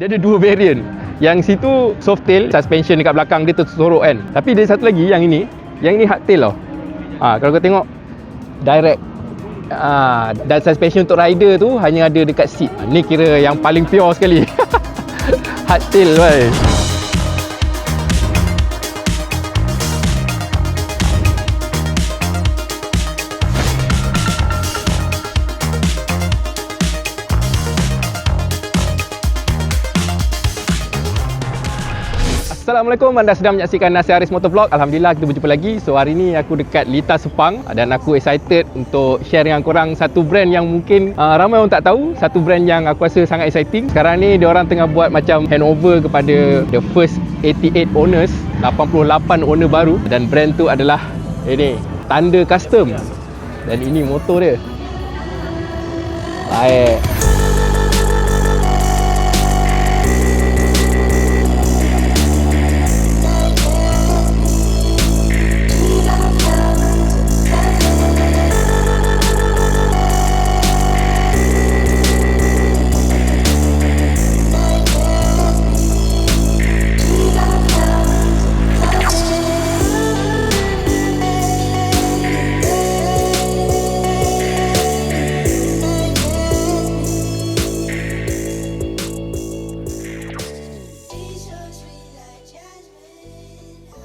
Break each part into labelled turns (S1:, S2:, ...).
S1: Dia ada dua variant. Yang situ Softail, suspension dekat belakang dia tersorok kan. Tapi dia satu lagi yang ini hardtail tau. Kalau kau tengok direct. Dan suspension untuk rider tu hanya ada dekat seat. Ni kira yang paling pure sekali. Hardtail boy. Assalamualaikum, anda sedang menyaksikan Nasir Haris Motovlog. Alhamdulillah kita berjumpa lagi. So hari ni aku dekat Lita Sepang dan aku excited untuk share dengan korang satu brand yang mungkin ramai orang tak tahu. Satu brand yang aku rasa sangat exciting. Sekarang ni diorang tengah buat macam handover kepada the first 88 owners, 88 owner baru, dan brand tu adalah ini Thunder Custom. Dan ini motor dia. Baik.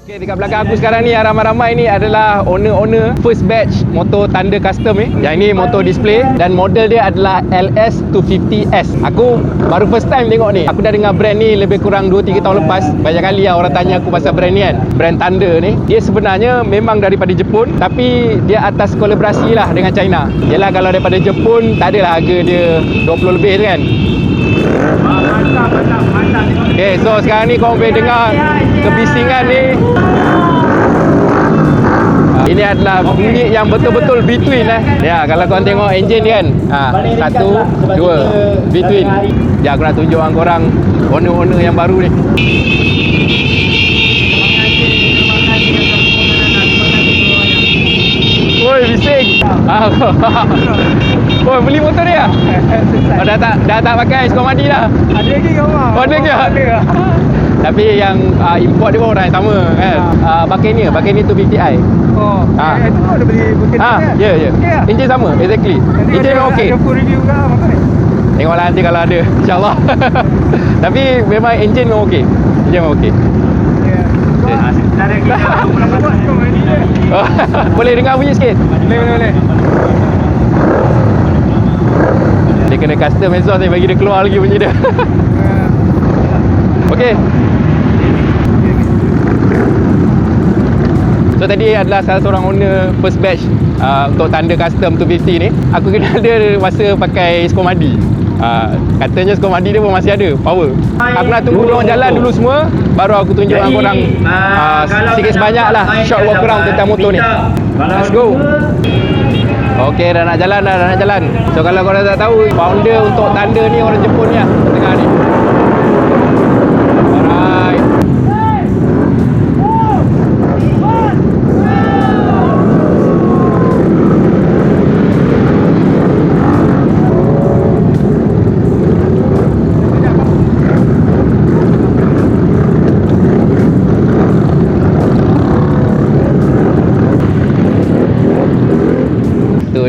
S1: Okay, dekat belakang aku sekarang ni ramai-ramai ni adalah owner-owner first batch motor Thunder Custom ni. Yang ni motor display dan model dia adalah LS250S. Aku baru first time tengok ni. Aku dah dengar brand ni lebih kurang 2-3 tahun lepas. Banyak kali lah orang tanya aku pasal brand ni kan. Brand Thunder ni, dia sebenarnya memang daripada Jepun, tapi dia atas kolaborasi lah dengan China. Yelah, kalau daripada Jepun tak adalah harga dia 20 lebih tu kan. Okay, so sekarang ni korang boleh dengar kebisingan ni. Ini adalah bunyi yang betul-betul between Ya, kalau korang tengok enjin ni kan. Satu, dua, between. Ya, aku nak tunjuk dengan korang owner-owner yang baru ni. Oi, bising. Oh, beli motor dia? Oh, dah tak pakai Skomadi dah?
S2: Ada lagi kat rumah.
S1: Oh, ada lagi? Ada. Tapi yang import dia pun orang yang sama kan? Pakai ni 250i.
S2: Oh, itu pun ada beli bukan
S1: ya.
S2: Okay lah.
S1: Enjin sama, exactly. Enjin memang okey.
S2: Ada full review ke motor ni?
S1: Tengoklah nanti kalau ada, insyaAllah. Tapi memang enjin memang okey. Enjin memang okey.
S2: Dari kita pulang buat komedi dia.
S1: Boleh dengar bunyi sikit?
S2: Boleh.
S1: Dia kena custom exhaust ni bagi dia keluar lagi bunyi dia. Okey. So tadi adalah salah seorang owner first batch untuk Thunder Custom 250 ni. Aku kenal dia masa pakai Skomadi. Katanya Skomadi dia pun masih ada power. Aku nak tunggu diorang jalan dulu semua, baru aku tunjuk dengan korang sikit sebanyak lah short walk around tentang motor ni. Let's go. Okey, dah nak jalan. So kalau korang tak tahu, founder untuk Thunder ni orang Jepun ni lah. Tengah ni. Alright.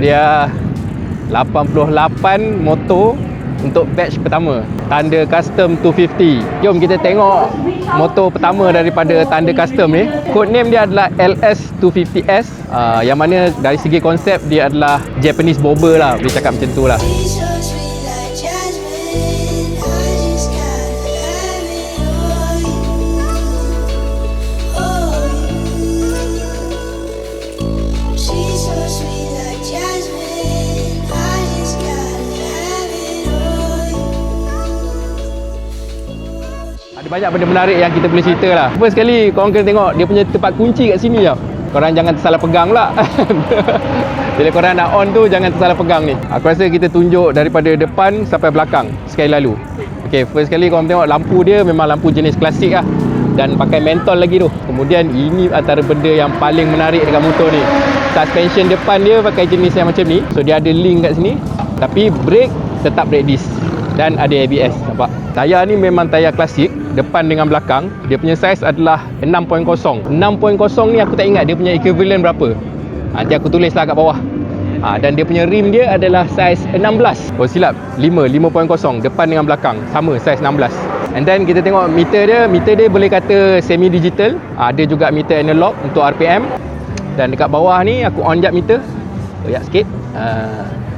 S1: Dia 88 motor untuk batch pertama Thunder Custom 250. Jom kita tengok motor pertama daripada Thunder Custom ni. Code name dia adalah LS250S, yang mana dari segi konsep dia adalah Japanese bobber lah, boleh cakap macam tu lah. Ada banyak benda menarik yang kita boleh cerita lah. First sekali korang kena tengok dia punya tempat kunci kat sini tau. Korang jangan tersalah pegang pula. Bila korang nak on tu, jangan tersalah pegang ni. Aku rasa kita tunjuk daripada depan sampai belakang sekali lalu. Okay, first sekali korang tengok lampu dia memang lampu jenis klasik lah. Dan pakai mentol lagi tu. Kemudian ini antara benda yang paling menarik dekat motor ni. Suspension depan dia pakai jenis yang macam ni. So dia ada link kat sini. Tapi brake tetap brake disc. Dan ada ABS, nampak? Tayar ni memang tayar klasik, depan dengan belakang. Dia punya saiz adalah 6.0. 6.0 ni aku tak ingat dia punya equivalent berapa. Nanti aku tulislah kat bawah. Dan dia punya rim dia adalah saiz 16. Oh silap, 5.0 depan dengan belakang. Sama saiz 16. And then kita tengok meter dia boleh kata semi digital. Ada juga meter analog untuk RPM. Dan dekat bawah ni aku on jap meter. Koyak sikit.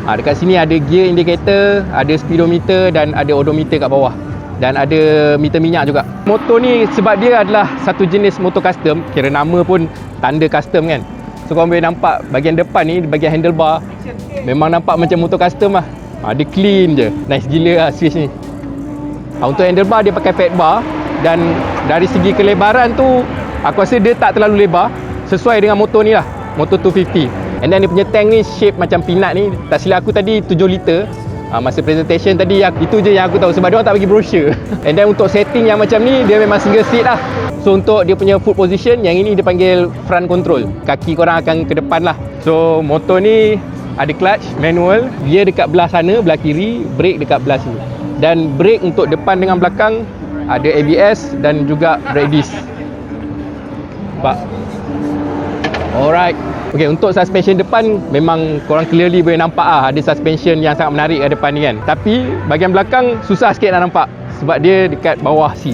S1: Dekat sini ada gear indicator, ada speedometer dan ada odometer kat bawah. Dan ada meter minyak juga. Motor ni sebab dia adalah satu jenis motor custom, kira nama pun tanda custom kan. So korang boleh nampak bahagian depan ni, bahagian handlebar, memang nampak macam motor custom lah. Dia clean je. Nice gila lah switch ni. Untuk handlebar dia pakai pad bar. Dan dari segi kelebaran tu, aku rasa dia tak terlalu lebar, sesuai dengan motor ni lah, motor 250. And then dia punya tank ni shape macam peanut ni. Tak silap aku tadi 7 liter. Masa presentation tadi itu je yang aku tahu sebab dia orang tak bagi brochure. And then untuk setting yang macam ni dia memang single seat lah. So untuk dia punya foot position, yang ini dia panggil front control. Kaki korang akan ke depan lah. So motor ni ada clutch manual, gear dekat belah sana, belah kiri, brake dekat belah sini. Dan brake untuk depan dengan belakang ada ABS dan juga brake disc. Nampak? Alright. Okay, untuk suspension depan memang korang clearly boleh nampak ada suspension yang sangat menarik kat depan ni kan. Tapi bahagian belakang susah sikit nak nampak sebab dia dekat bawah seat.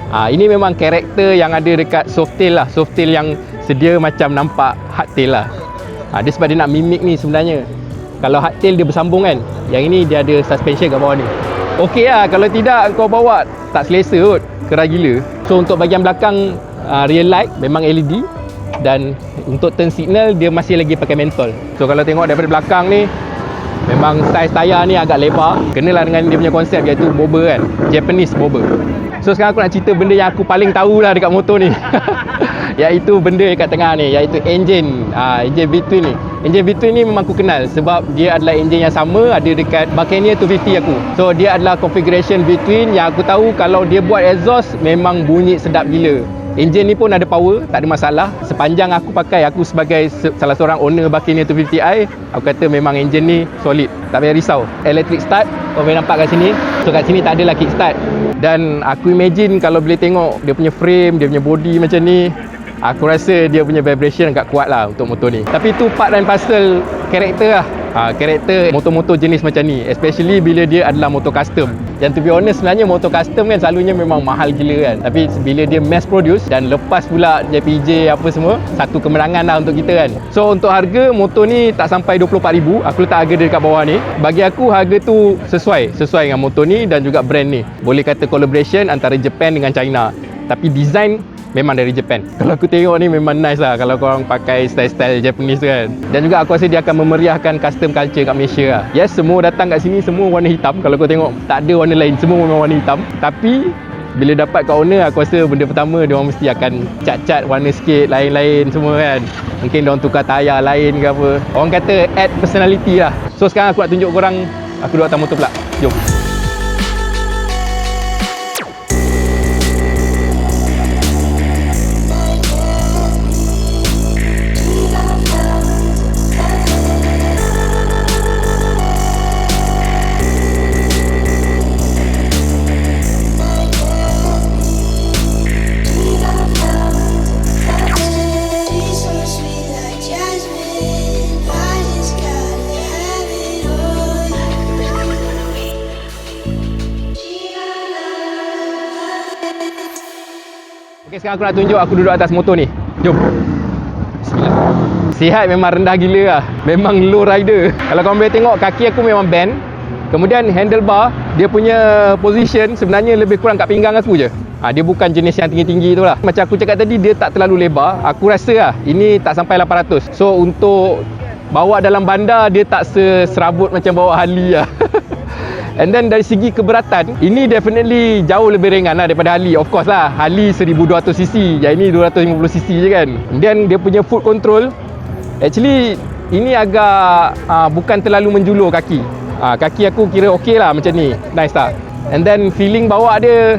S1: Ini memang karakter yang ada dekat Softail lah. Softail yang sedia macam nampak hardtail lah. Dia sebab dia nak mimik ni sebenarnya. Kalau hardtail dia bersambung kan. Yang ini dia ada suspension kat bawah ni. Okey lah, kalau tidak kau bawa tak selesa kot. Keras gila. So untuk bahagian belakang rear light memang LED. Dan untuk turn signal dia masih lagi pakai mentol. So kalau tengok daripada belakang ni, memang saiz tayar ni agak lebar. Kenalah dengan dia punya konsep iaitu bobber kan, Japanese bobber. So sekarang aku nak cerita benda yang aku paling tahu lah dekat motor ni. Iaitu benda dekat tengah ni, iaitu engine. Engine V-twin ni. Engine V-twin ni memang aku kenal sebab dia adalah engine yang sama ada dekat Buccaneer 250 aku. So dia adalah configuration V-twin yang aku tahu kalau dia buat exhaust memang bunyi sedap gila. Engine ni pun ada power, tak ada masalah. Sepanjang aku pakai, aku sebagai salah seorang owner Buccaneer 250i, aku kata memang engine ni solid, tak payah risau. Electric start, kau boleh nampak kat sini. So kat sini tak adalah kick start. Dan aku imagine kalau boleh tengok dia punya frame, dia punya body macam ni, aku rasa dia punya vibration agak kuat lah untuk motor ni. Tapi tu part dan parcel karakter lah. Karakter motor-motor jenis macam ni, especially bila dia adalah motor custom. Yang to be honest sebenarnya motor custom kan selalunya memang mahal gila kan. Tapi bila dia mass produce dan lepas pula JPJ apa semua, satu kemenangan lah untuk kita kan. So untuk harga motor ni tak sampai 24,000. Aku letak harga dia dekat bawah ni. Bagi aku harga tu sesuai dengan motor ni dan juga brand ni. Boleh kata collaboration antara Japan dengan China. Tapi design memang dari Japan. Kalau aku tengok ni memang nice lah kalau korang pakai style-style Japanese tu kan. Dan juga aku rasa dia akan memeriahkan custom culture kat Malaysia lah. Yes, semua datang kat sini semua warna hitam. Kalau kau tengok tak ada warna lain, semua memang warna hitam. Tapi bila dapat kat owner, aku rasa benda pertama dia orang mesti akan cat-cat warna sikit, lain-lain semua kan. Mungkin dia orang tukar tayar lain ke apa. Orang kata add personality lah. So sekarang aku nak tunjuk korang, aku duduk atas motor pula. Jom. Okay, sekarang aku nak tunjuk aku duduk atas motor ni. Jom. Bismillah. Sihat memang rendah gila lah. Memang low rider. Kalau korang boleh tengok kaki aku memang bend. Kemudian handlebar, dia punya position sebenarnya lebih kurang kat pinggang aku je. Dia bukan jenis yang tinggi-tinggi tu lah. Macam aku cakap tadi, dia tak terlalu lebar. Aku rasa lah, ini tak sampai 800. So untuk bawa dalam bandar, dia tak serabut macam bawa Harley lah. And then dari segi keberatan, ini definitely jauh lebih ringan lah daripada Harley. Of course lah, Harley 1200cc, yang ini 250cc je kan. Kemudian dia punya foot control, actually ini agak bukan terlalu menjulur kaki. Kaki aku kira okey lah macam ni, nice tak. And then feeling bawa dia,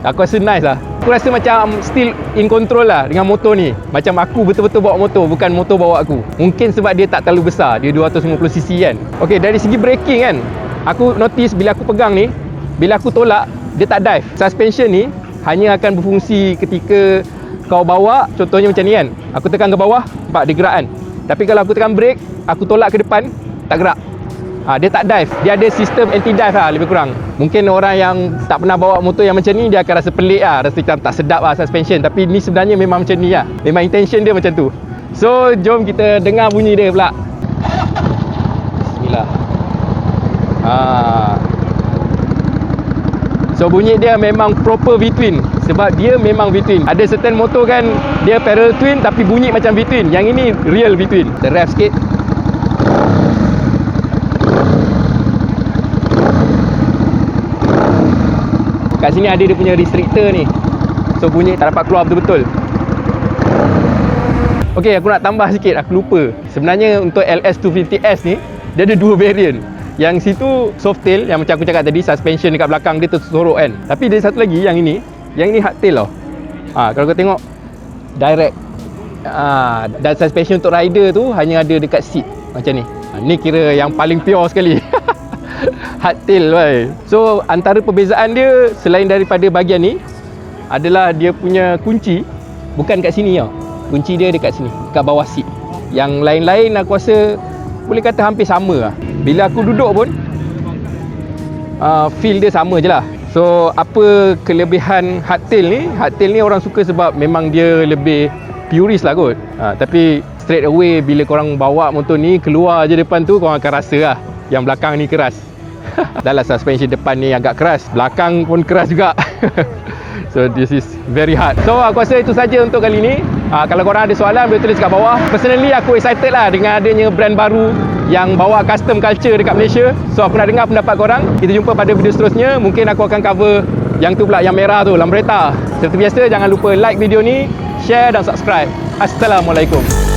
S1: aku rasa nice lah. Aku rasa macam still in control lah dengan motor ni. Macam aku betul-betul bawa motor, bukan motor bawa aku. Mungkin sebab dia tak terlalu besar, dia 250cc kan. Okay, dari segi braking kan, aku notice bila aku pegang ni, bila aku tolak, dia tak dive. Suspension ni hanya akan berfungsi ketika kau bawa, contohnya macam ni kan, aku tekan ke bawah, nampak dia gerak kan. Tapi kalau aku tekan brake, aku tolak ke depan, tak gerak. Dia tak dive. Dia ada sistem anti-dive lah lebih kurang. Mungkin orang yang tak pernah bawa motor yang macam ni, dia akan rasa pelik lah, rasa macam tak sedap lah suspension. Tapi ni sebenarnya memang macam ni lah. Memang intention dia macam tu. So jom kita dengar bunyi dia pula. Bismillah. So bunyi dia memang proper V-twin. Sebab dia memang V-twin. Ada certain motor kan, dia parallel twin tapi bunyi macam V-twin. Yang ini real V-twin. Kita rev sikit. Kat sini ada dia punya restrictor ni. So bunyi tak dapat keluar betul-betul. Ok, aku nak tambah sikit, aku lupa. Sebenarnya untuk LS250S ni, dia ada dua variant. Yang situ softail, yang macam aku cakap tadi, suspension dekat belakang dia tersorok kan. Tapi ada satu lagi, yang ini hardtail tau. Kalau kau tengok direct. Dan suspension untuk rider tu hanya ada dekat seat macam ni. Ni kira yang paling pure sekali. Hardtail boy. So antara perbezaan dia selain daripada bahagian ni adalah dia punya kunci bukan kat sini tau. Kunci dia dekat sini, dekat bawah seat. Yang lain-lain aku rasa boleh kata hampir sama lah. Bila aku duduk pun feel dia sama je lah. So apa kelebihan hardtail ni? Hardtail ni orang suka sebab memang dia lebih purist lah kot. Tapi straight away bila korang bawa motor ni keluar je depan tu, korang akan rasa lah yang belakang ni keras. Dah lah suspension depan ni agak keras, belakang pun keras juga. So this is very hard. So aku rasa itu saja untuk kali ni. Kalau korang ada soalan boleh tulis kat bawah. Personally aku excited lah dengan adanya brand baru yang bawa custom culture dekat Malaysia. So aku nak dengar pendapat korang. Kita jumpa pada video seterusnya. Mungkin aku akan cover yang tu pula, yang merah tu, Lambretta. Seperti biasa jangan lupa like video ni, share dan subscribe. Assalamualaikum.